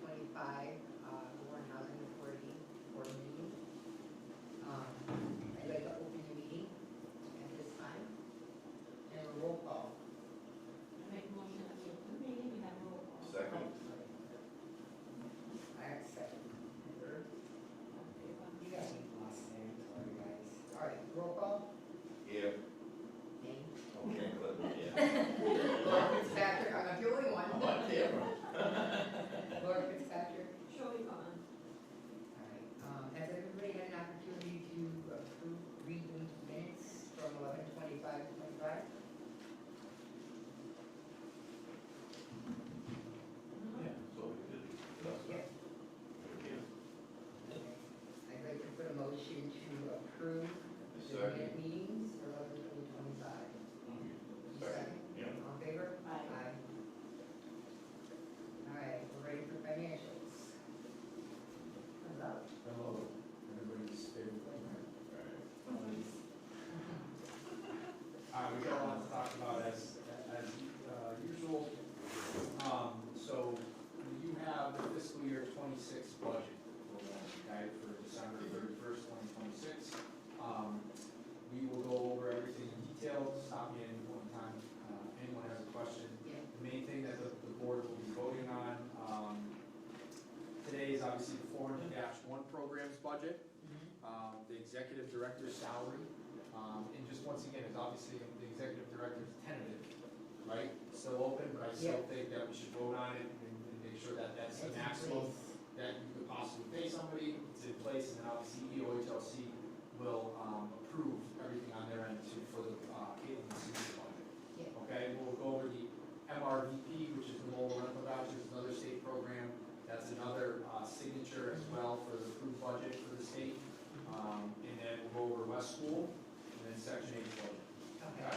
2025 Warren Housing Authority Board meeting. I'd like to open the meeting at this time and a roll call. I make a motion that we open the meeting, we have a roll call. Second. I have a second. Third. You got me lost there, sorry guys. All right, roll call. Yeah. Name. Okay, good, yeah. Laura Fitzpatrick, I'm the only one. I'm on camera. Laura Fitzpatrick. Shirley Vaughn. All right, has everybody had an opportunity to approve, read the minutes from 11/25/25? Yeah, so we did. Yeah. Yeah. I'd like to put a motion to approve the Second. minute meetings for 11/20/25. Second, yeah. All in favor? Aye. All right, we're ready for financials. Hello. Hello, everybody's favorite thing, right? We got a lot to talk about as usual. So you have the fiscal year 26 budget, okay, for December 31st, 2026. We will go over everything in detail, stop me at any point in time, anyone has a question. Yeah. The main thing that the board will be voting on today is obviously the 400-1 programs budget, the executive director's salary, and just once again, is obviously the executive director's tentative, right? Still open, but I still think that we should vote on it and make sure that that's the maximum that you could possibly pay somebody. It's in place, and then obviously EOHLC will approve everything on their end too for the Caitlin Senior budget. Yeah. Okay, we'll go over the MRVP, which is the mobile rental vouchers, another state program. That's another signature as well for the approved budget for the state. And then we'll go over West School and then Section 8 budget. Okay.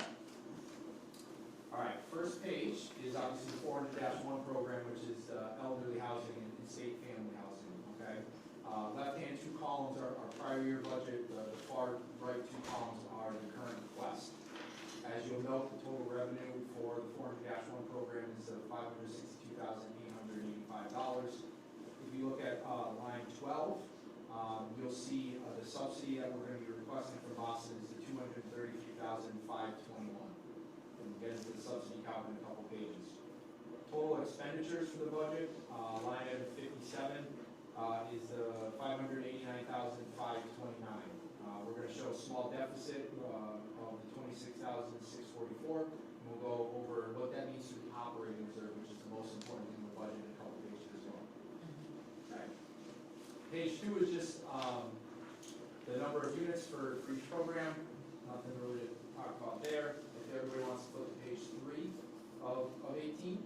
All right, first page is obviously the 400-1 program, which is elderly housing and state family housing, okay? Left-hand two columns are our prior year budget. The far right two columns are the current request. As you'll note, the total revenue for the 400-1 program is $562,885. If you look at line 12, you'll see the subsidy that we're going to be requesting from Boston is the $233,521. And we'll get into the subsidy count in a couple pages. Total expenditures for the budget, line item 57, is the $589,529. We're going to show a small deficit of the $26,644, and we'll go over what that means to the operating reserve, which is the most important thing in the budget, in a couple pages as well. Okay. Page 2 is just the number of units for each program. Nothing really to talk about there. If everybody wants to flip to page 3 of 18,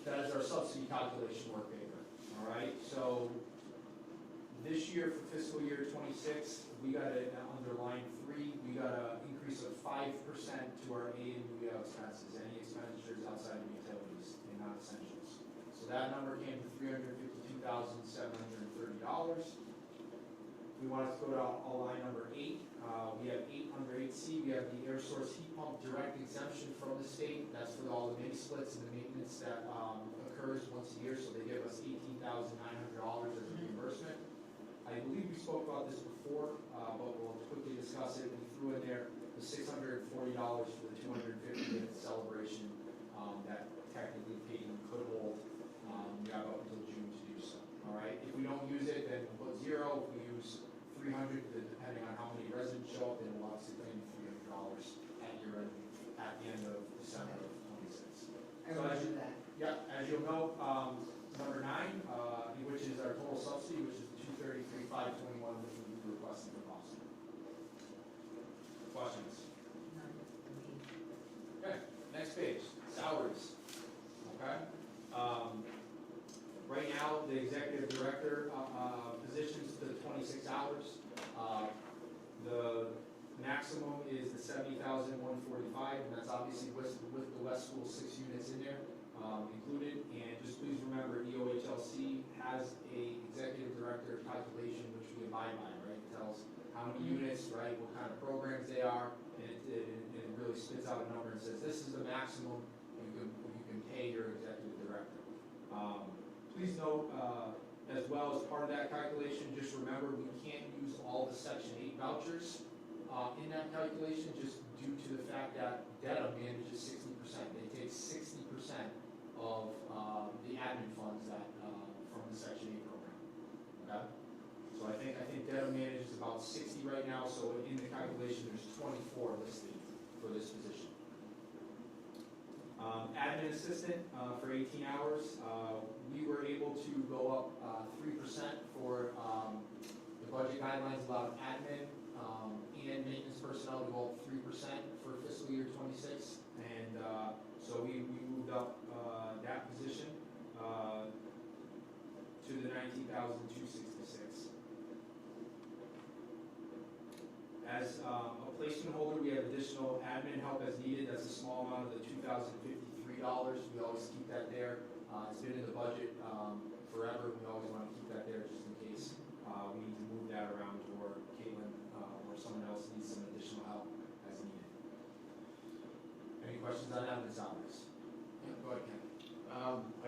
that is our subsidy calculation work paper. All right, so this year for fiscal year 26, we got under line 3, we got an increase of 5% to our A and UEL expenses, any expenditures outside of utilities and non-essentials. So that number came to $352,730. We want to go to line number 8. We have 8 under 8C. We have the air source heat pump direct exemption from the state. That's for all the mini splits and the maintenance that occurs once a year. So they give us $18,900 as a reimbursement. I believe we spoke about this before, but we'll quickly discuss it. We threw in there the $640 for the 250-minute celebration that technically Peyton could hold. We have up until June to do so. All right. If we don't use it, then we'll put 0. If we use 300, then depending on how many residents show up, then we'll obviously claim $300 at the end of December of 26. I remember that. Yeah, as you'll know, number 9, which is our total subsidy, which is $233,521, which we'll be requesting from Boston. Questions? Okay, next page, salaries. Okay. Right now, the executive director positions to 26 hours. The maximum is the $70,145, and that's obviously with the West School 6 units in there included. And just please remember, EOHLC has a executive director calculation which we abide by, right? It tells how many units, right, what kind of programs they are, and it really spits out a number and says this is the maximum you can pay your executive director. Please note, as well as part of that calculation, just remember, we can't use all the Section 8 vouchers in that calculation, just due to the fact that DETA manages 60%. They take 60% of the admin funds that, from the Section 8 program, okay? So I think DETA manages about 60 right now, so in the calculation, there's 24 listed for this position. Admin assistant for 18 hours, we were able to go up 3% for the budget guidelines allowed admin and maintenance personnel to go up 3% for fiscal year 26. And so we moved up that position to the 19,266. As a placement holder, we have additional admin help as needed. That's a small amount of the $2,053. We always keep that there. It's been in the budget forever. We always want to keep that there just in case we need to move that around, or Caitlin or someone else needs some additional help as needed. Any questions on admin salaries? Yeah, go ahead, Ken. I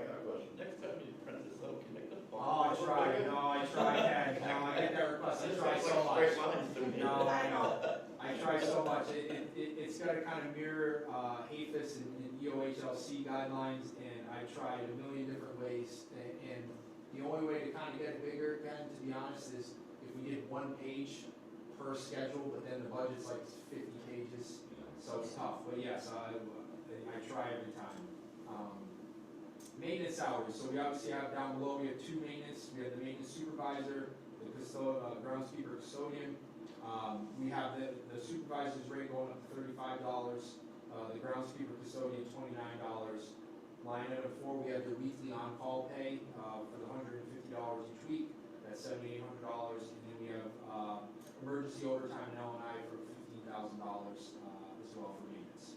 got a question. Next time you print this out, can you make the font? Oh, I tried, Ken. No, I get that request. I try so much. Straight lines to me. No, I know. I try so much. It's got to kind of mirror APHIS and EOHLC guidelines, and I tried a million different ways. And the only way to kind of get it bigger, Ken, to be honest, is if we did one page per schedule, but then the budget's like 50 pages, so it's tough. But yes, I try every time. Maintenance salaries. So we obviously have down below, we have two maintenance. We have the maintenance supervisor, the groundskeeper custodian. We have the supervisor's rate going up to $35, the groundskeeper custodian $29. Line item 4, we have the weekly on-call pay for the $150 each week. That's $7,800, and then we have emergency overtime and L&I for $15,000 as well for maintenance.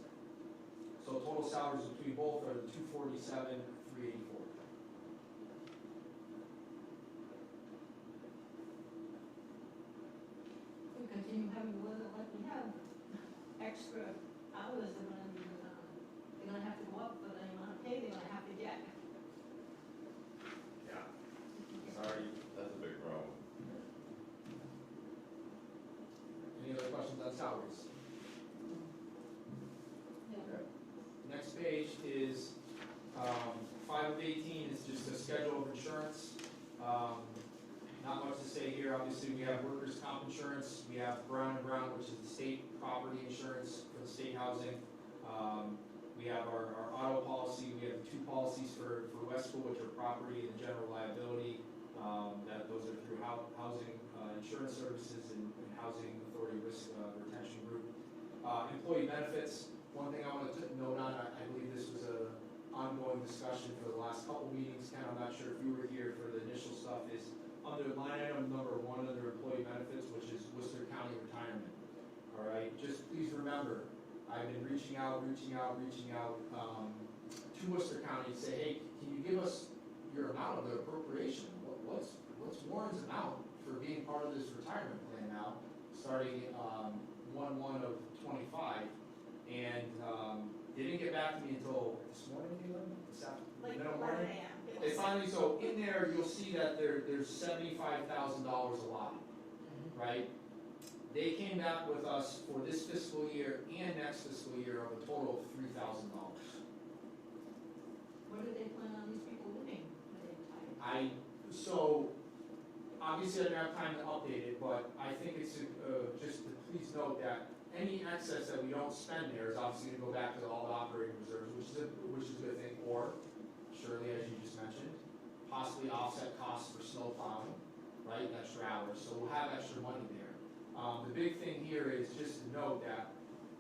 So total salaries between both are $247,384. We continue having weather like we have, extra hours they're gonna have to go up for the amount of pay they're gonna have to get. Yeah. Sorry. That's a big problem. Any other questions on salaries? Yeah. Next page is 5 of 18 is just a schedule of insurance. Not much to say here. Obviously, we have workers' comp insurance. We have Brown & Brown, which is the state property insurance for the state housing. We have our auto policy. We have 2 policies for Westfield, which are property and general liability. Those are through housing insurance services and housing authority risk retention group. Employee benefits. One thing I want to note on, I believe this was an ongoing discussion for the last couple meetings. Ken, I'm not sure if you were here for the initial stuff, is under line item number 1 under employee benefits, which is Worcester County retirement. All right, just please remember, I've been reaching out to Worcester County to say, hey, can you give us your amount of the appropriation? What's Warren's amount for being part of this retirement plan now, starting 1/1 of 25? And they didn't get back to me until this morning, this afternoon, Like middle 11 morning. a.m. They finally, so in there, you'll see that there's $75,000 allotted, right? They came back with us for this fiscal year and next fiscal year of a total of $3,000. What do they plan on these people living when they retire? So, obviously I didn't have time to update it, but I think it's just to please note that any excess that we don't spend there is obviously gonna go back to all the operating reserves, which is a good thing, or surely, as you just mentioned, possibly offset costs for snow plowing, right, extra hours, so we'll have extra money there. The big thing here is just to note that,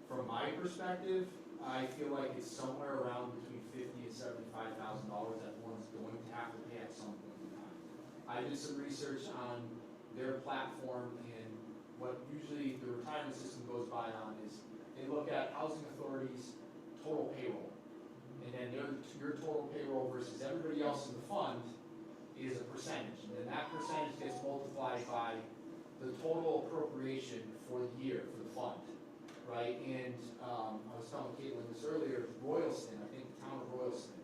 from my perspective, I feel like it's somewhere around between $50,000 and $75,000 that one's going to have to pay at some point in time. I did some research on their platform, and what usually the retirement system goes by on is they look at housing authorities' total payroll. And then your total payroll versus everybody else in the fund is a percentage. And then that percentage gets multiplied by the total appropriation for the year for the fund, right? And I was telling Caitlin this earlier, Royalston, I think the town of Royalston,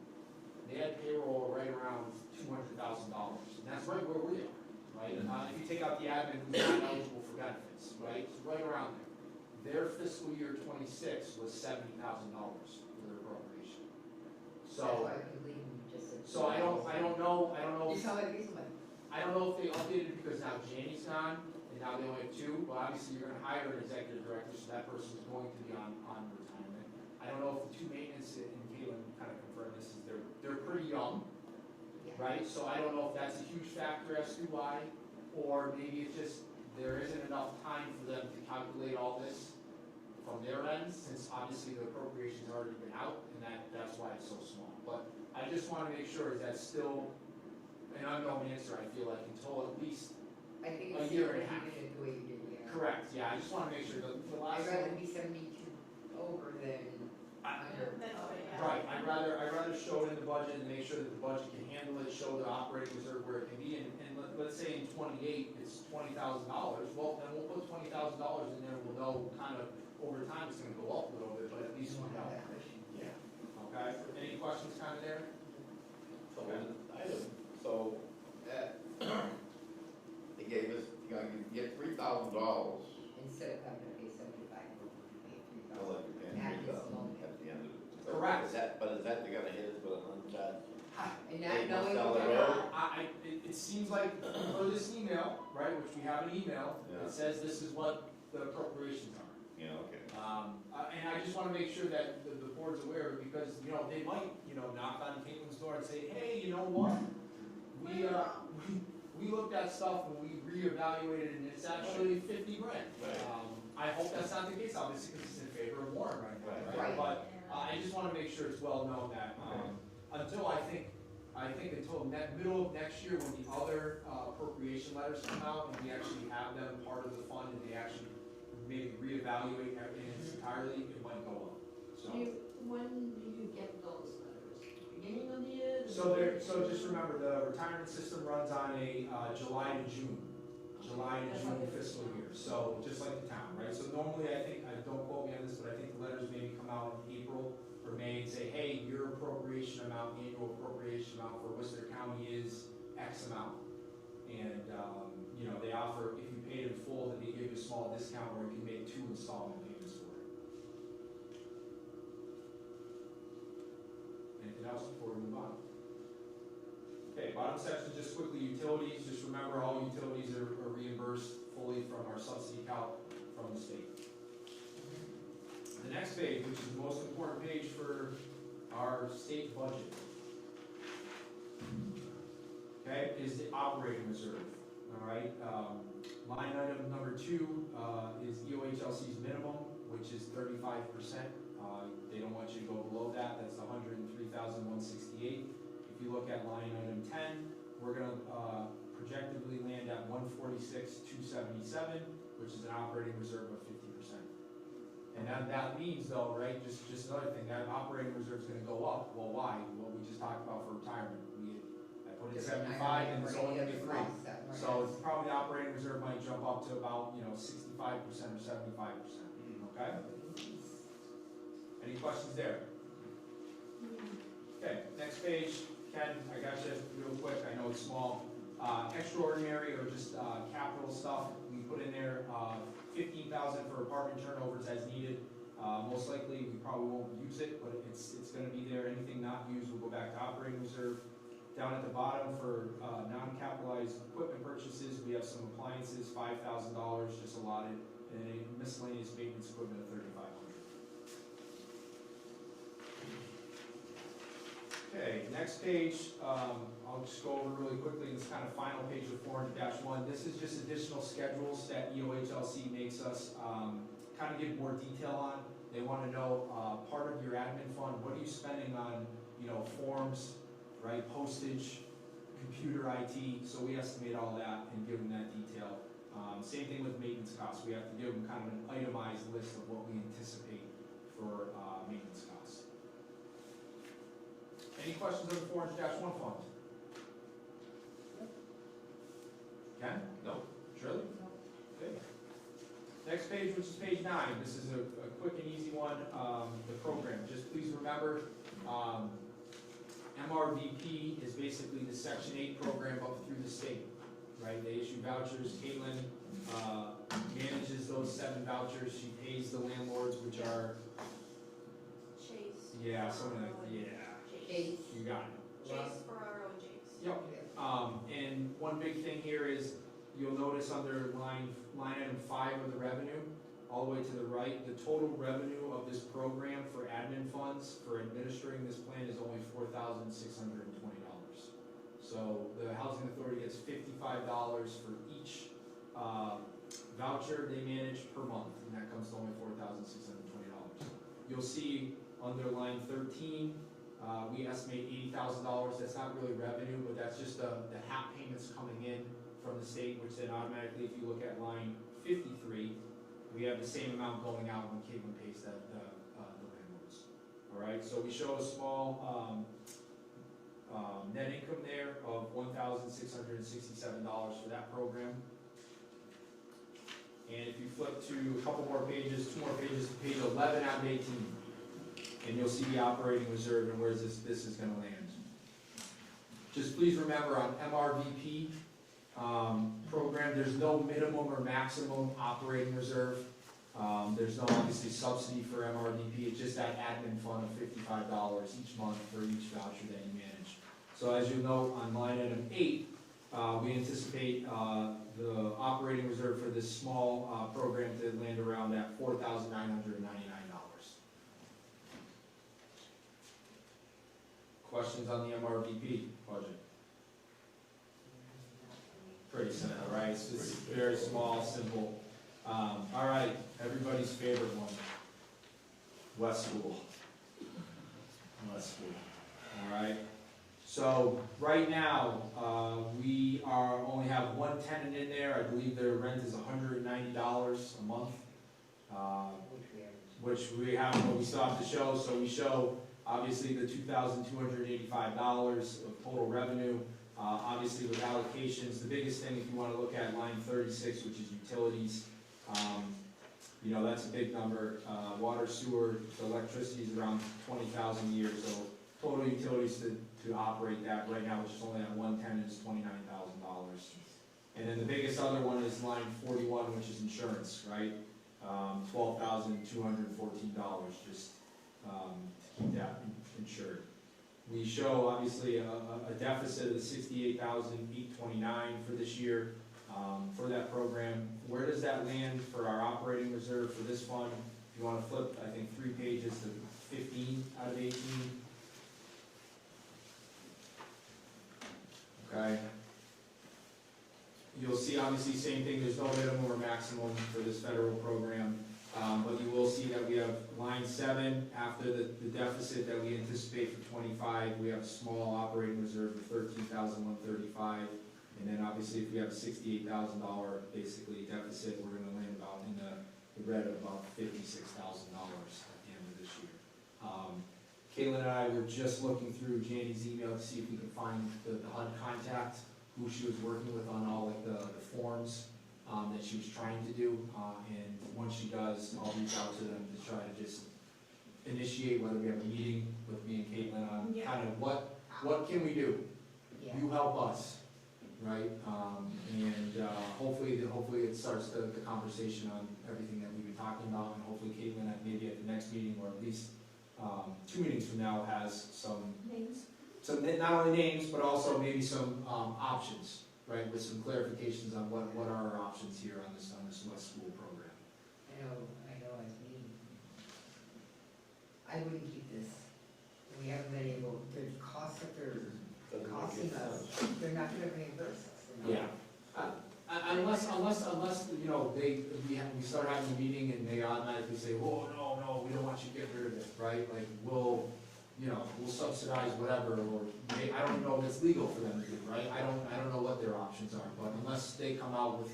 they had payroll right around $200,000, and that's right where we are, right? If you take out the admin who's not eligible for benefits, right, it's right around there. Their fiscal year '26 was $70,000 for their appropriation. That's So, why I couldn't believe you just said. I don't know. You sound like somebody. I don't know if they updated it because now Janie's gone, and now they only have two, but obviously you're gonna hire an executive director, so that person's going to be on retirement. I don't know if the two maintenance, and Caitlin kind of confirmed this, is they're pretty young, Yeah. right? So I don't know if that's a huge factor as to why, or maybe it's just, there isn't enough time for them to calculate all this from their end, since obviously the appropriation's already been out, and that's why it's so small. But I just wanna make sure, is that still an unknown answer, I feel like, until at least, I think A it's year safer and a half. leaving it the way you did, yeah. correct, yeah, I just wanna make sure, the last I'd rather one. be 72 over than under. That's right, yeah. Right, I'd rather show it in the budget and make sure that the budget can handle it, show the operating reserve where it can be, and let's say in '28, it's $20,000, well, then we'll put $20,000 in there, we'll know kind of, over time, it's gonna go up a little bit, but at least You we want know. that cushion. Yeah. Okay, any questions kind of there? So, so, they gave us, you know, you get $3,000. Instead of having to pay 75, we're going to pay Well, 3,000. like you're paying At this 3,000 moment. at the end of it. Correct. But is that they're gonna hit us with an uncharged? And Hey, not knowing down what the they're road. not. It seems like, for this email, right, which we have an email, Yeah. it says this is what the appropriations are. Yeah, okay. And I just wanna make sure that the board's aware, of it because, you know, they might, you know, knock on Caitlin's door and say, hey, you know what? We looked at stuff and we reevaluated and it's actually 50 grand. Right. I hope that's not the case, obviously, because it's in favor of Warren right now, Right. right? Right. But, I just wanna make sure it's well known that, until I think until middle of next year, when the other appropriation letters come out and we actually have them part of the fund and they actually maybe reevaluate everything in its entirely, it might go up, so. When do you get those letters? Beginning of the year? So just remember, the retirement system runs on a July to June fiscal year, so just like the town, right? So normally, I think, don't quote me on this, but I think the letters maybe come out in April or May and say, hey, your appropriation amount, annual appropriation amount for Worcester County is X amount. And, you know, they offer, if you paid in full, then they give you a small discount where you can make 2 installment payments for it. Anything else before we move on? Okay, bottom section, just quickly, utilities, just remember all utilities are reimbursed fully from our subsidy calc from the state. The next page, which is the most important page for our state budget, okay, is the operating reserve, all right? Line item number 2 is EOHLC's minimum, which is 35%. They don't want you to go below that, that's the $103,168. If you look at line item 10, we're gonna projectively land at $146,277, which is an operating reserve of 50%. And that means though, right, just another thing, that operating reserve is gonna go up. Well, why? Well, we just talked about for retirement. I put in 75 and it's only gonna be 3. So it's probably the operating reserve might jump up to about, 65% or 75%, okay? Any questions there? Okay, next page, Ken, I got you real quick, I know it's small. Extraordinary or just capital stuff, we put in there, 15,000 for apartment turnovers as needed. Most likely, we probably won't use it, but it's gonna be there, anything not used will go back to operating reserve. Down at the bottom for non-capitalized equipment purchases, we have some appliances, $5,000 just allotted, and a miscellaneous maintenance equipment of $3,500. Okay, next page, I'll just go over really quickly, this kind of final page of 400-1. This is just additional schedules that EOHLC makes us kind of give more detail on. They want to know part of your admin fund, what are you spending on, forms, right, postage, computer IT, so we estimate all that and give them that detail. Same thing with maintenance costs, we have to give them kind of an itemized list of what we anticipate for maintenance costs. Any questions on the 400-1 fund? Ken? No. Shirley? Okay. Next page, which is page 9, this is a quick and easy one, the program. Just please remember, MRVP is basically the Section 8 program up through the state, right? They issue vouchers. Caitlin manages those 7 vouchers. She pays the landlords, which are, Chase. yeah, something like, yeah, Chase. you got it. Chase, Ferraro, and Chase. Yep. And one big thing here is, you'll notice under line item 5 of the revenue, all the way to the right, the total revenue of this program for admin funds for administering this plan is only $4,620. So the housing authority gets $55 for each voucher they manage per month, and that comes to only $4,620. You'll see under line 13, we estimate $80,000. That's not really revenue, but that's just the HAP payments coming in from the state, which then automatically, if you look at line 53, we have the same amount going out when Caitlin pays the landlords. All right, so we show a small net income there of $1,667 for that program. And if you flip to a couple more pages, 2 more pages, to page 11 out of 18, and you'll see the operating reserve and where this is going to land. Just please remember on MRVP program, there's no minimum or maximum operating reserve. There's no obviously subsidy for MRVP. It's just that admin fund of $55 each month for each voucher that you manage. So as you note on line item 8, we anticipate the operating reserve for this small program to land around at $4,999. Questions on the MRVP budget? Pretty simple, right? It's very small, simple. All right, everybody's favorite one, West School. West School. All right. So right now, we only have 1 tenant in there. I believe their rent is $190 a month, which we have, but we still have to show. So we show obviously the $2,285 of total revenue. Obviously with allocations, the biggest thing, if you want to look at line 36, which is utilities, you know, that's a big number. Water, sewer, electricity is around $20,000 a year. So total utilities to operate that right now, which is only at 1 tenant, is $29,000. And then the biggest other one is line 41, which is insurance, right? $12,214 just to keep that insured. We show obviously a deficit of the $68,829 for this year for that program. Where does that land for our operating reserve for this fund? If you want to flip, I think 3 pages to 15 out of 18. Okay. You'll see obviously same thing, there's no minimum or maximum for this federal program. But you will see that we have line 7, after the deficit that we anticipate for 25, we have a small operating reserve of $13,135. And then obviously if we have a $68,000 basically deficit, we're going to land about in the red of about $56,000 at the end of this year. Caitlin and I were just looking through Janny's email to see if we could find the HUD contact, who she was working with on all like the forms that she was trying to do. And once she does, I'll reach out to them to try to just initiate whether we have a meeting with me and Caitlin on kind of what can we do? Yeah. You help us, right? And hopefully it starts the conversation on everything that we've been talking about, and hopefully Caitlin maybe at the next meeting or at least 2 meetings from now has some Names? not only names but also maybe some options, right? With some clarifications on what are our options here on this West School program. I know, as me. I wouldn't keep this. We haven't been able, the costs that they're costing us, they're not gonna reimburse us. They're not. Unless, you know, we start having a meeting and they automatically say, oh, no, we don't want you to get rid of it, right? Like, we'll subsidize whatever, or I don't know if it's legal for them to do, right? I don't know what their options are, but unless they come out with,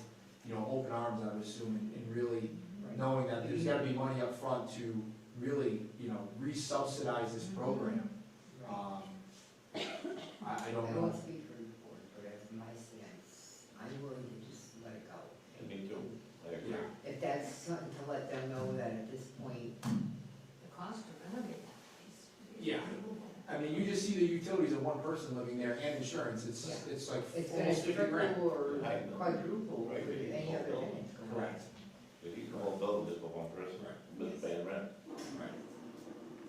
open arms, I would assume, and really knowing that there's gotta be money up front to really, re-subsidize this program. I don't know. I won't speak for the board, but as my stance, I'm willing to just let it go. Me too, I agree. Yeah. If that's something to let them know that at this point, The cost to renovate that place. Yeah. I mean, you just see the utilities of one person living there and insurance, it's like It's gonna almost 50 grand. triple or I know. quadruple Right, for but any you other don't know. tenant. Correct, If you can hold building just for one person, just paying rent. right,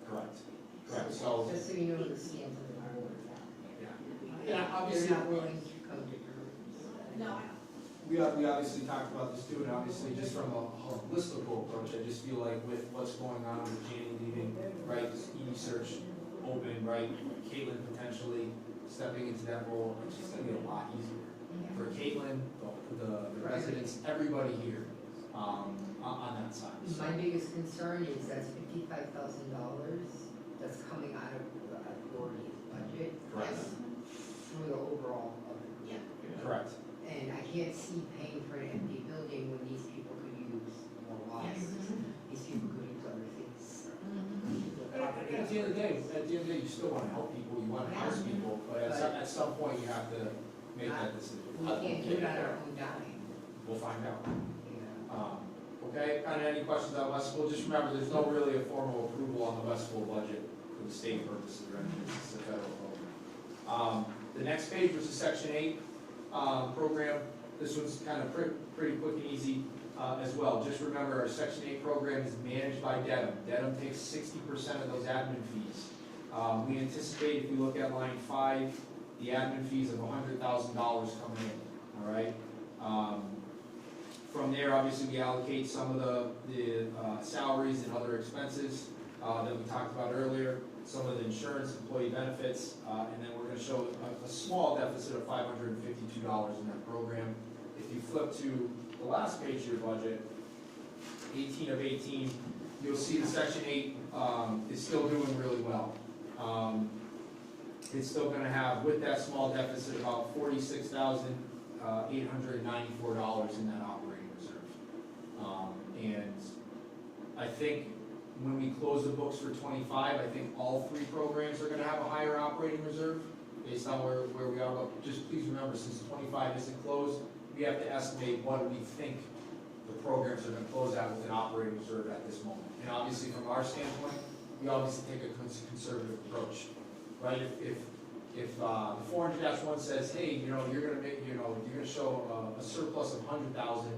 correct, correct, so, Just so you know the stance of the board. yeah. They're Yeah, obviously, not willing to come to terms. No, I know. we obviously talked about this too, and obviously just from a holistical approach, I just feel like with what's going on with Janie leaving, right, ED search open, right, Caitlin potentially stepping into that role, it's just gonna be a lot easier for Caitlin, the residents, everybody here, on that side. So, My biggest concern is that's $55,000 that's coming out of the authority's budget. Correct. For the overall of it. Yeah. correct. And I can't see paying for an empty building when these people could use more lots. These people could use other things. And at the end of the day, you still wanna help people, you wanna house people, but at some point you have to make that decision. We can't do it on our own dime, We'll find out. you know. Okay, kind of any questions on West School? Just remember, there's no really a formal approval on the West School budget for the state purposes or anything, it's a federal program. The next page was the Section 8 program. This one's kind of pretty quick and easy as well. Just remember, our Section 8 program is managed by Dedham. Dedham takes 60% of those admin fees. We anticipate, if we look at line 5, the admin fees of $100,000 coming in, all right? From there, obviously, we allocate some of the salaries and other expenses that we talked about earlier, some of the insurance, employee benefits, and then we're gonna show a small deficit of $552 in that program. If you flip to the last page of your budget, 18 of 18, you'll see the Section 8 is still doing really well. It's still gonna have, with that small deficit, about $46,894 in that operating reserve. And I think when we close the books for 25, I think all 3 programs are gonna have a higher operating reserve based on where we are. But just please remember, since 25 isn't closed, we have to estimate what we think the programs are gonna close out with an operating reserve at this moment. And obviously, from our standpoint, we obviously take a conservative approach, right? If the 400-1 says, hey, you're gonna show a surplus of 100,000,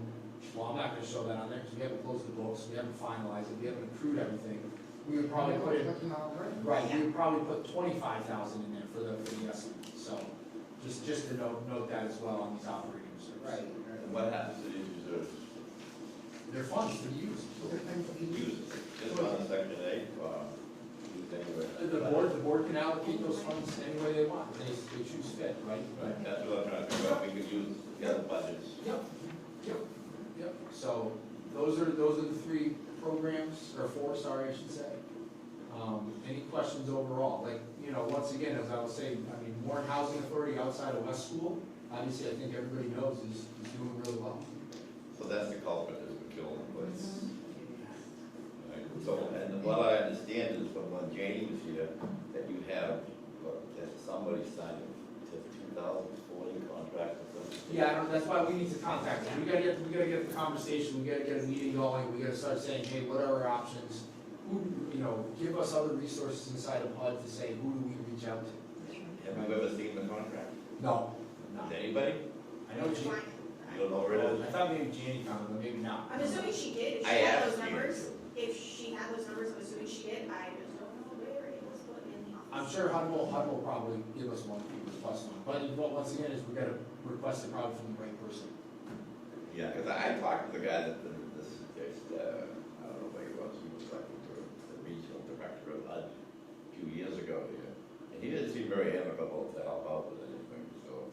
well, I'm not gonna show that on there because we haven't closed the books, we haven't finalized it, we haven't accrued everything. We would probably put it, right, we would probably put 25,000 in there for the estimate. So, just to note that as well on these operating reserves. Right, And what happens to these reserves? They're funds to use. Use it, just on the Section 8, use anywhere. The board can allocate those funds any way they want, they choose fit, right? Right, that's what I'm trying to figure out, we could use the other budgets. Yep. So, those are the 3 programs, or 4, sorry, I should say. Any questions overall? Like, once again, as I was saying, I mean, Warren Housing Authority outside of West School, obviously, I think everybody knows is doing really well. So that's the culprit, is the killing place. Right, so, and what I understand is from when Janie was here, that you have, that somebody signed a 2040 contract or something. Yeah, that's why we need to contact them. We gotta get the conversation, we gotta get a meeting going, we gotta start saying, hey, what are our options? Who, give us other resources inside of HUD to say, who do we reach out to? Have you ever seen the contract? No, not. Anybody? I know Jean, You don't know where it is? I thought maybe Janie found it, but maybe not. I'm assuming she did, if I she had asked those you. numbers, if she had those numbers, I'm assuming she did, I just don't know where it was put in the office. I'm sure HUD will probably give us one, plus one, but once again, is we gotta request it probably from the right person. Yeah, because I talked to the guy that, this, I don't know where he was talking to the regional director of HUD a few years ago here. And he didn't seem very amicable to help out with anything, so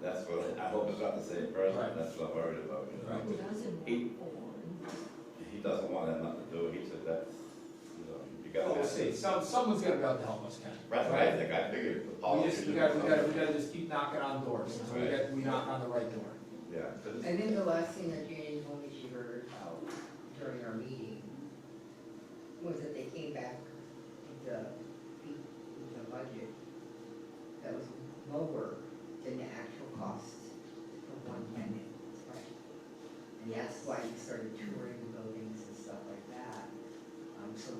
that's what, I hope it's not the same person, Right. that's what I'm worried about, Right. Who doesn't He- want board? He doesn't want to have nothing to do, he said that's, you Well, gotta. we'll see, someone's gotta be able to help us, Ken. That's what I think, I figured the We politician. gotta just keep knocking on doors, until we knock on the right door. Yeah, 'cause And then the last thing that Jane told me she heard about during our meeting was that they came back with the budget that was lower than the actual cost of one tenant. And that's why we started touring the buildings and stuff like that. So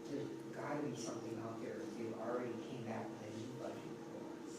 there's gotta be something out there, if they've already already came back with a new budget for us.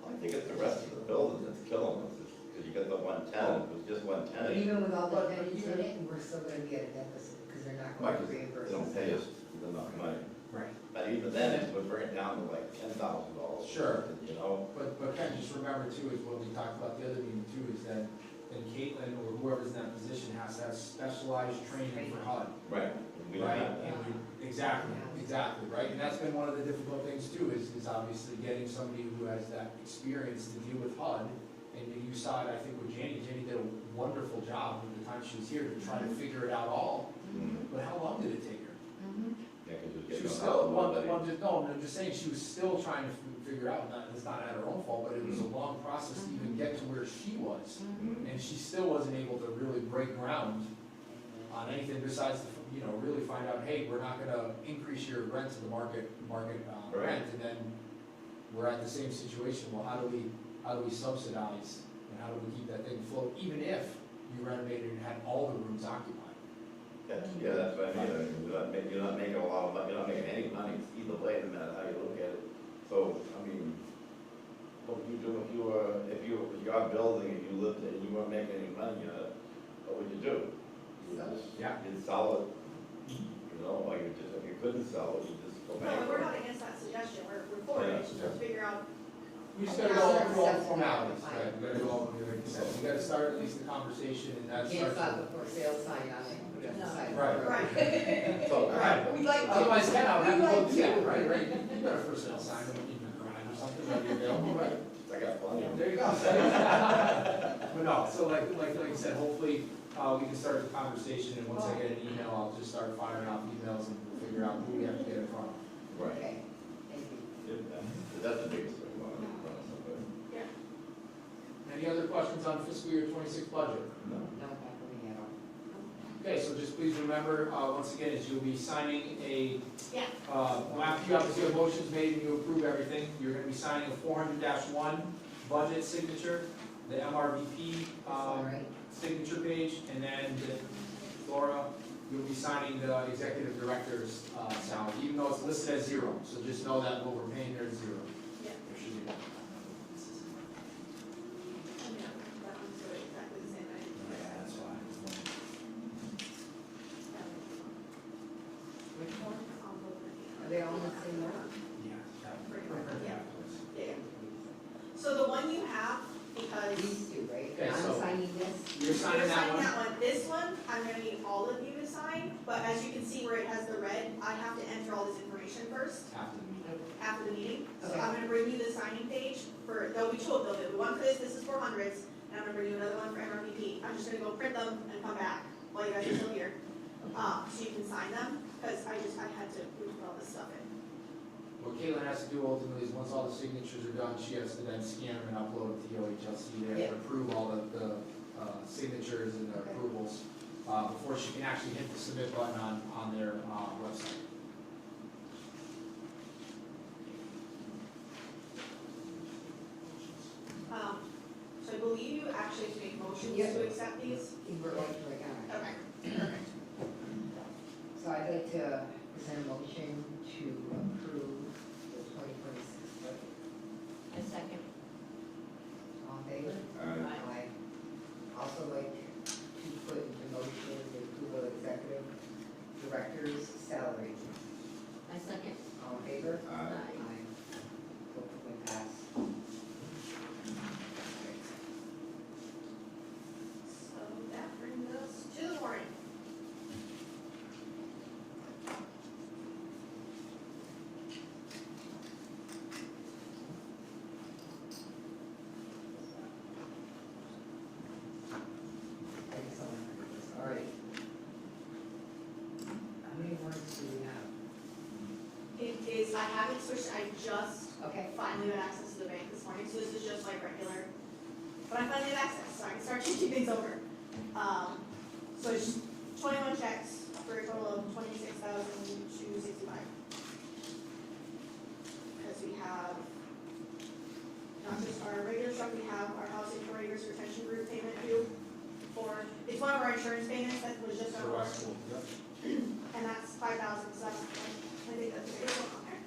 I think it's the rest of the building that's killing us, because you got the 110, it was just But 110. even with all the But pennies in even- it, we're still gonna be at a deficit, because they're not Why, going to 'cause reimburse they us. don't pay us enough money. Right. But even then, it would bring it down to like $10,000. Sure. You know? But Ken, just remember too, is what we talked about the other meeting too, is that then Caitlin or whoever's in that position has to have specialized training for HUD. Right. We don't Right, have that. and exactly, right, and that's been one of the difficult things too, is obviously getting somebody who has that experience to deal with HUD. And you saw it, I think, with Jenny did a wonderful job with the time she was here to try to figure it out all, Mhm. but how long did it take her? Yeah, 'cause She it was was still, getting no, I'm just saying, she was still trying to figure out, it's not at her own fault, but it was a long process to even get to where she was. And she still wasn't able to really break ground on anything besides, really find out, hey, we're not gonna increase your rent to the market Right. rent, and then we're at the same situation, well, how do we subsidize, and how do we keep that thing afloat, even if you renovated and had all the rooms occupied? That's what I mean, you're not making a lot of money, you're not making any money either way, no matter how you look at it. So, I mean, what would you do if you was your building and you lived there and you weren't making any money on it, what would you do? Yeah. You'd sell it, or you just, if you couldn't sell it, you just go No, back. we're not against that suggestion, we're for it, just to figure out, We just gotta go through all the formalities, right, we gotta go all, like you said, we gotta start at least the conversation, and that Can't starts. stop before sale sign on it, put it on the No. side. Right. right. So, Right. We'd like to. Otherwise, Ken, I'll have to We'd go like do that, to. right, you got a for sale sign in your garage or something, ready available, right? I got plenty of them. There you go. But no, so like you said, hopefully, we can start the conversation, and once I get an email, I'll just start firing off emails and we'll figure out who we have to get in front of. Right. Okay, thank you. That's the biggest thing, one of the, Any other questions on fiscal year 26 budget? no. No, not for me at all. Okay, so just please remember, once again, is you'll be signing a, Yeah. after you obviously have motions made and you approve everything, you're gonna be signing a 400-1 budget signature, the MRVP, All right, signature page, and then Laura, you'll be signing the executive director's, salary, even though it's listed as 0, so just know that what we're paying there is 0. Yeah. There should be. Yeah, that one's doing exactly the same thing. Yeah, that's why. which one? I'll go for the- Are they all in the same order? Yeah. Yeah. Yeah. So the one you have, because These two, right? Okay, And so- I'm signing this? You're signing that one? This one, I'm gonna need all of you to sign, but as you can see where it has the red, I have to enter all this information first, After the meeting. after the meeting. So Okay. I'm gonna bring you the signing page for, there'll be two of them, there'll be one for this is for hundreds, and I'm gonna bring you another one for MRPP. I'm just gonna go print them and come back while you guys are still here. So you can sign them, because I had to put all this stuff in. What Caitlin has to do ultimately is, once all the signatures are done, she has to then scan them and upload it to OHLC. They have to approve all the signatures and the Okay. approvals, before she can actually hit the submit button on their, website. So I believe you actually have to make motions Yeah. to accept these. We're going to right now. Okay, perfect. So I'd like to present a motion to approve the 2026 budget. A second. All in favor? Aye. Also like to put into motion the approval of executive director's salary. A second. All in favor? Aye. Both of them pass. So that brings us to the warrant. Excellent. All right. How many warrants do we have? It is, I haven't switched, I just Okay. finally got access to the bank this morning, so this is just like regular. But I finally have access, so I can start changing things over. So it's 21 checks for a total of 26,265. Because we have not just our regular stuff, we have our housing corridors retention group payment due for, it's one of our insurance payments that was just on For our, West School, yep. and that's 5,000, so that's, I think that's There's one on there.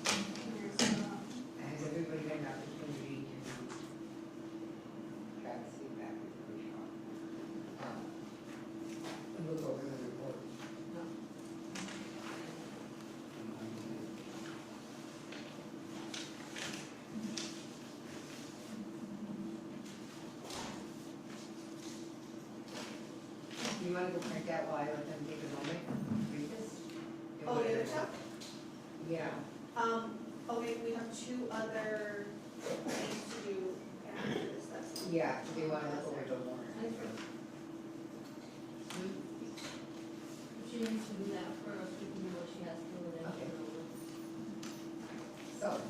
And there's, Has everybody had an opportunity to try to see back with the workshop? And look over the report? No. You wanna go print that while I let them take a moment, read this? Oh, the other stuff? Yeah, Okay, we have two other things to do after this, that's. yeah, they wanna look over the warrant. She needs to do that first, we can do what she has to do with it. Okay. So.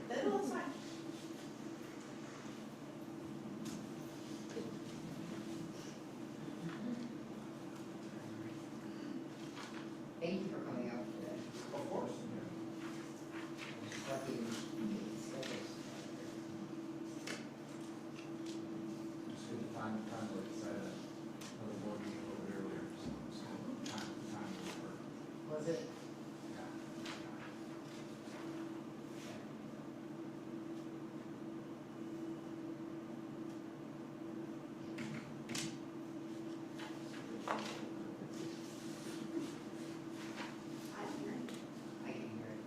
That looks fine. Thank you for coming out today. Of course. Lucky you schedules. Just get the time like I said, another board meeting a little bit earlier, so time will work. Was it? Yeah. I don't hear it. I can hear it.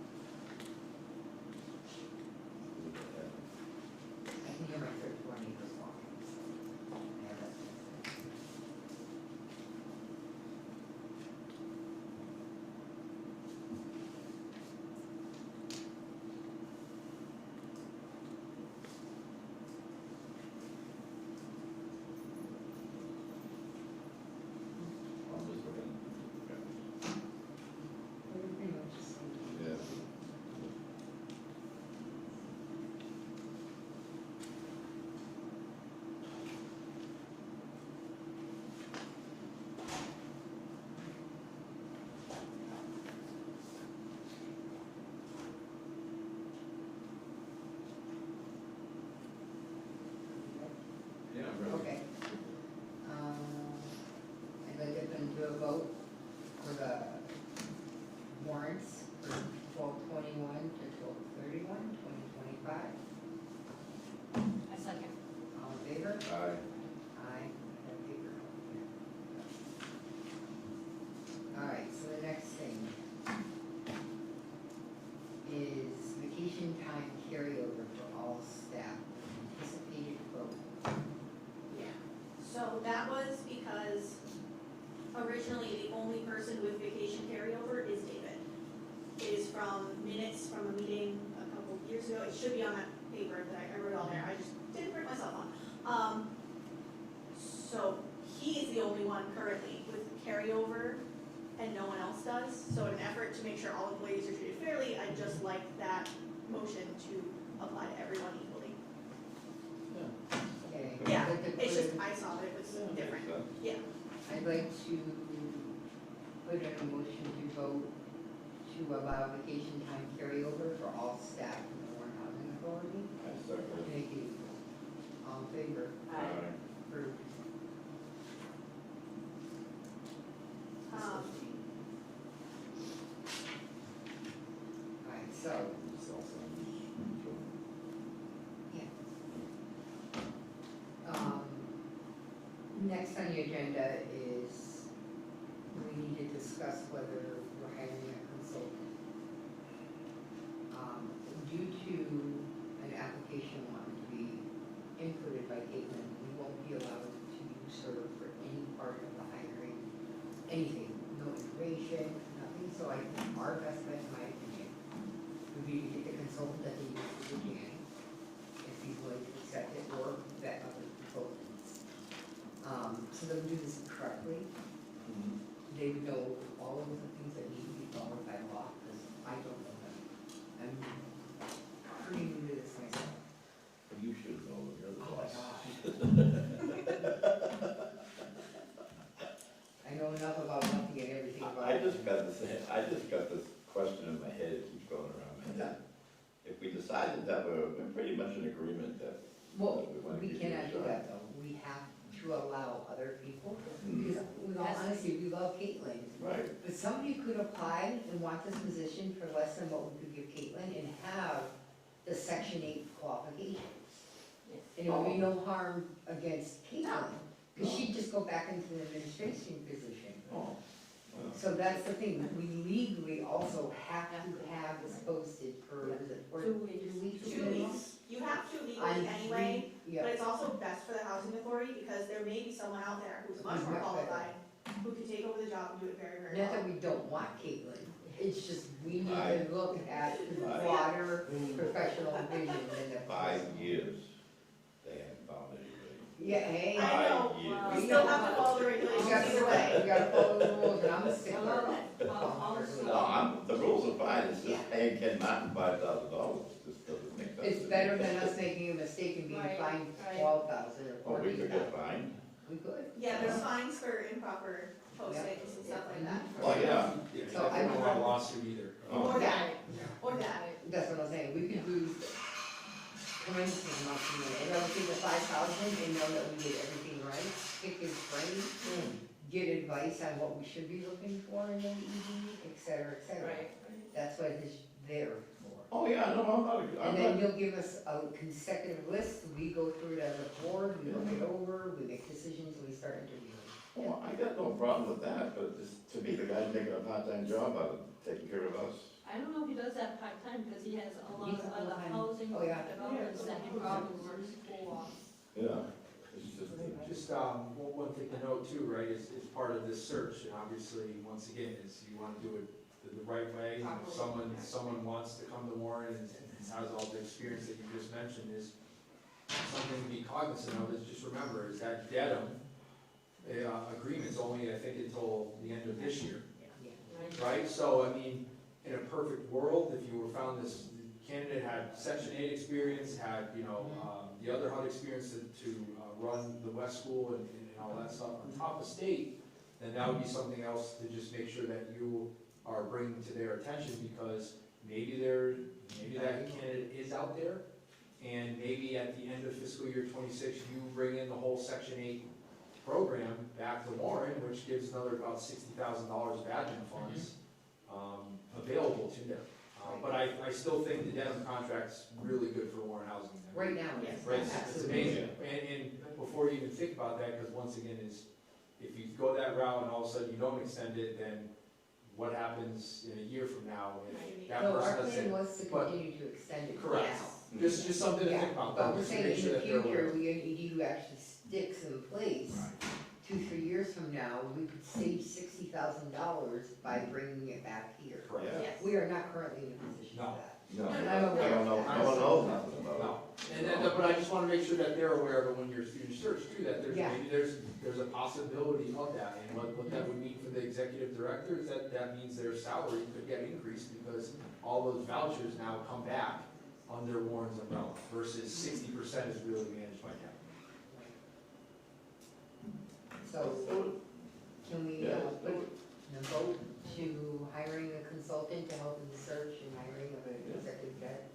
I can hear my third door neighbors walking. So I have that. I'm just looking. We're pretty much just- Yeah. Yeah, really. Okay. I'd like to put into a vote for the warrants for 12/21 to 12/31/2025. I second. All in favor? Aye. Aye. That paper. All right, so the next thing is vacation time carryover for all staff. Anticipated vote. Yeah. So that was because originally the only person with vacation carryover is David. It is from minutes from a meeting a couple of years ago. It should be on that paper that I wrote on there. I just didn't print myself on. So he is the only one currently with carryover and no one else does. So in an effort to make sure all employees are treated fairly, I'd just like that motion to apply to everyone equally. Okay. Yeah, I'd like to it's put just, in- I saw that it was Yeah, different. makes sense. Yeah. I'd like to put in a motion to vote to allow vacation time carryover for all staff in the Warren Housing Authority. I second. Thank you. All in favor? Aye. Approved. Um, Alright, so, next on the agenda is we need to discuss whether we're hiring a consultant. Due to an application wanting to be inputted by Caitlin, we won't be allowed to use her for any part of the hiring, anything, no information, nothing. So I think our best bet, in my opinion, would be to get the consultant that they use for beginning, if he's willing to accept it, or vet other consultants. So they'll do this correctly. They would know all of the things that need to be followed by law, because I don't know them. I'm pretty new to this myself. You should know, you're the Oh my boss. I know enough about nothing and everything about. I just got this question in my head, it keeps going around my head. If we decided that we're pretty much in agreement that. Well, we wanna we give you a cannot do shot. that though. We have could apply and want this position for less than what we could give Caitlin and have the section 8 qualifications. And it would be no harm against Caitlin, because she'd just go back into the administration position. Oh, So that's the thing, we legally also have to have this posted for, is it 2 weeks. 2 weeks. You have to legally On anyway, Yeah, but it's also best for the housing authority because there may be someone out there who's much more Much better. qualified, who can take over the job and do it very, very not well. that we don't want Caitlin, it's just we need Right. to look at the Right. broader professional vision and the. 5 years, they haven't found anybody. Yeah, hey. I know. 5 years. We still have to follow the We regulations gotta, either way. we gotta follow the rules, and I'm a stickler. Also- No, the rules are fine, it's Yeah. just paying Ken Martin $5,000, just doesn't make sense. It's better than us making a mistake and being Right, fined right. 12,000 or Oh, we could 14,000. get fined. We could. Yeah, there's fines for improper postings and stuff like that. Oh, yeah. Yeah, So I don't want a lawsuit either. Oh. Or that, or that. That's what I'm saying, we could lose tremendous amounts of money. I'd rather take the 5,000 and know that we did everything right, pick his brain, get advice on what we should be looking for in an ED, et cetera, et cetera. Right, That's what it's there for. Oh, yeah, no, I'm not, And I'm then not, you'll give us a consecutive list, we go through it as a board, we look it over, we make decisions, we start interviewing. oh, I got no problem with that, but just, to me, the guy's making a part-time job out of taking care of us. I don't know if he does that part-time, because he has a lot He's of other full-time. housing Oh, yeah. developments that he probably works for. Yeah, it's just, Just, one thing to note too, right, is part of this search, and obviously, once again, is you wanna do it the right way. And if someone wants to come to Warren and has all the experience that you just mentioned, is something to be cognizant of, is just remember, is that Dedham, agreement's only, I think, until the end of this year. Right, so, I mean, in a perfect world, if you were found this candidate had section 8 experience, had, the other HUD experience to run the West School and all that stuff on top of state, then that would be something else to just make sure that you are bringing to their attention, because maybe that candidate is out there, and maybe at the end of fiscal year 26, you bring in the whole section 8 program back to Warren, which gives another about $60,000 of admin funds available to them. But I still think the Dedham contract's really good for Warren Housing. Right now, yes. Right, it's Absolutely. amazing, and before you even think about that, because once again, if you go that route and all of a sudden you don't extend it, then what happens in a year from now if that So our person doesn't? plan was to but- continue to extend it. Correct. now. Just something to Yeah, think about. but we're just to saying make in sure the that they're aware. future, we need to actually sticks in place. 2-3 years from now, we could save $60,000 by bringing it back here. Correct. yeah. Yes. We are not currently in a position for No. that. No, And I I'm aware don't of know, that. no one knows nothing about No, and then, but I just wanna make sure that they're aware of it when you're doing your search too, that Yeah. maybe there's a possibility of that. And what that would mean for the executive director is that means their salary could get increased, because all those vouchers now come back under Warren's umbrella, versus 60% is really managed by them. So, can we, Yeah. put a vote to hiring a consultant to help in the search and hiring of an executive director?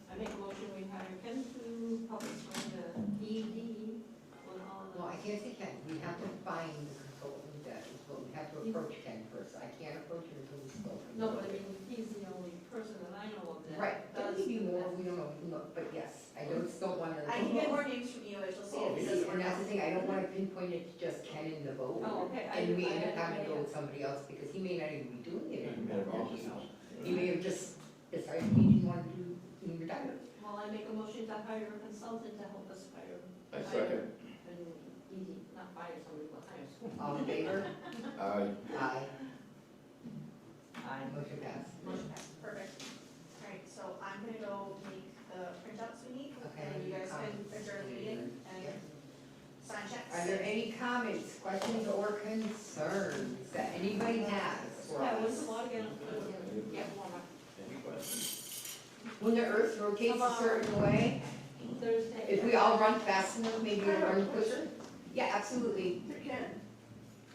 I make a motion, we hire Ken to help us run the ED on all Well, I the. can't say Ken, we have to find the consultant that is, well, we have to approach Ken first. I can't approach him until we spoke. No, but I mean, he's the only person that I know of that Right, there does. may be do more, that. we don't know, but yes, I just don't wanna. I can get more names from you, as you'll see if it doesn't And work that's out. the thing, I don't wanna pinpoint it to just Ken in the vote. Oh, okay. And we I end up had having to no go idea. with somebody else, because he may not even be doing it Yeah, anymore, yeah. you know. He may have just decided he didn't wanna do, he retired. Well, I make a motion to hire a consultant to help us hire. I second. And easy, not fire somebody, but hire someone. All in favor? Aye. Aye. Aye. Motion passed. Motion passed, perfect. Alright, so I'm gonna go make the printouts we need, Okay. and then you guys can adjourn the meeting and sign checks. Are there any comments, questions, or concerns that anybody has for Yeah, when's us? the water gonna get warmer? Any questions? When the earth rotates a certain way, Thursday. if we all run fast enough, maybe we'll run quicker? Yeah, absolutely. Ken,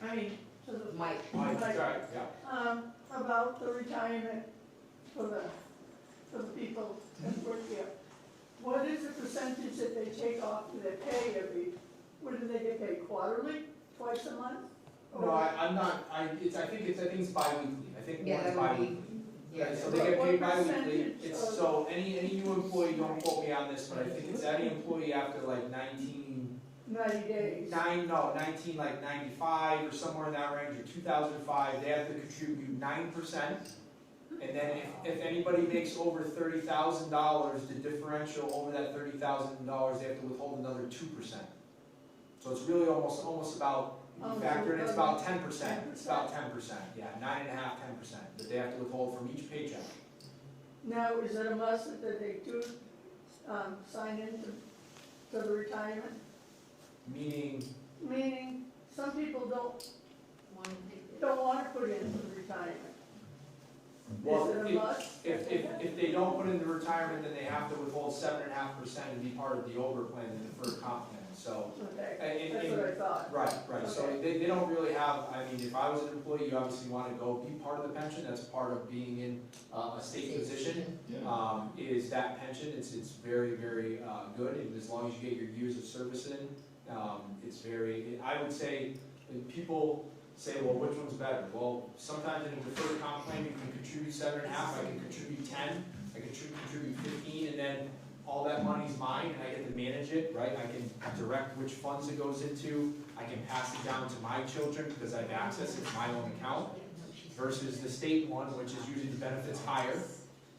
I mean, to the, Mike, Yeah. about the retirement for the people that work here. What is the percentage that they take off their pay what do they get paid, quarterly, twice a month? No, I'm not, I think it's bi-weekly, I think Yeah, one's that would bi-weekly. be, yeah. So they get paid What bi-weekly, percentage it's, of- so any new employee, don't quote me on this, but I think it's any employee after like 90 days. 95 or somewhere in that range, or 2005, they have to contribute 9%. And then if anybody makes over $30,000, the differential over that $30,000, they have to withhold another 2%. So it's really almost about, Oh, you factor in, it's so about 10%, it's about 10%, yeah, 9.5, 10%, that they have to withhold from each paycheck. Now, is it a must that they do, sign into the retirement? Meaning, Meaning, some people don't One thing. wanna put in the retirement. well, Is it a must? if they don't put in the retirement, then they have to withhold 7.5% and be part of the over plan, the deferred comp plan, so. Okay, and- that's what I thought. Right, so they don't really have, I mean, if I was an employee, you obviously wanna go be part of the pension, that's part of being in a state position. Is that pension, it's very, very, good, and as long as you get your years of service in, it's very, I would say, people say, well, which one's better? Well, sometimes in a deferred comp plan, you can contribute 7.5, I can contribute 10, I can contribute 15, and then all that money's mine, and I get to manage it, right? I can direct which funds it goes into, I can pass it down to my children, because I have access, it's my own account, versus the state one, which is usually the benefits higher,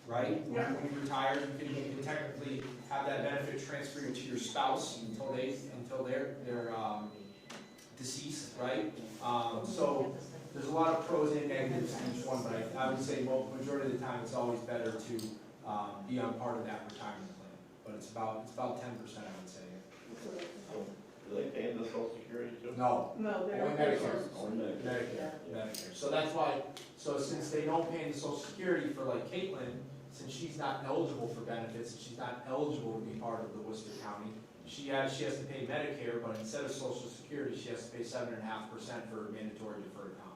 right? Yeah. When you retire, you can technically have that benefit transferred to your spouse until they're deceased, right? So there's a lot of pros and negatives to each one, but I would say, well, majority of the time, it's always better to be on part of that retirement plan. But it's about 10%, I would say. Do they pay into Social Security too? No, No, they only don't. Medicare. Only Medicare. Medicare. So that's why, so since they don't pay into Social Security for like Caitlin, since she's not eligible for benefits, she's not eligible to be part of the Worcester County, she has to pay Medicare, but instead of Social Security, she has to pay 7.5% for mandatory deferred comp.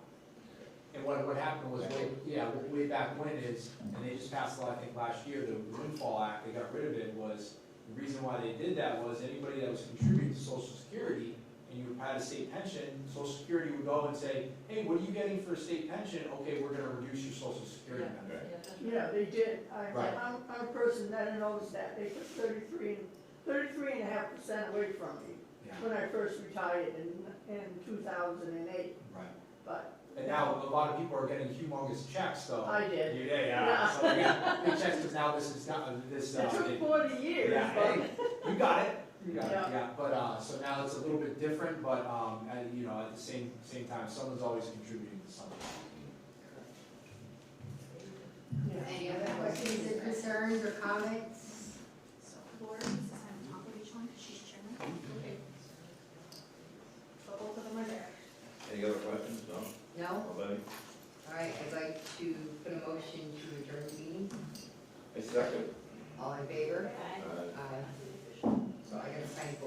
And what happened was, way back when is, and they just passed law, I think last year, the Windfall Act, they got rid of it, was, the reason why they did that was anybody that was contributing to Social Security, and you had a state pension, Social Security would go and say, hey, what are you getting for a state pension? Okay, we're gonna reduce your Social Security benefit. Yeah, they did. Right. I'm a person that noticed that. They took 33.5% away from me Yeah, when I first retired in 2008, right. but And now, a lot of people are getting humongous checks, though. I did. Yeah, so we got big checks, because now this is not, this, It took 40 years, yeah, but hey, you got it, Yeah. yeah, but, so now it's a little bit different, but, and, you know, at the same time, someone's always contributing to something. yeah. Any other questions or concerns or comments? So Laura needs to sign on top of each one, because she's chairman. Okay. So both of them are there. Any other questions? No? No? Nobody? All right, I'd like to put a motion to adjourn the meeting. A second? All in favor? Bye. Uh, Aye. So I gotta sign both.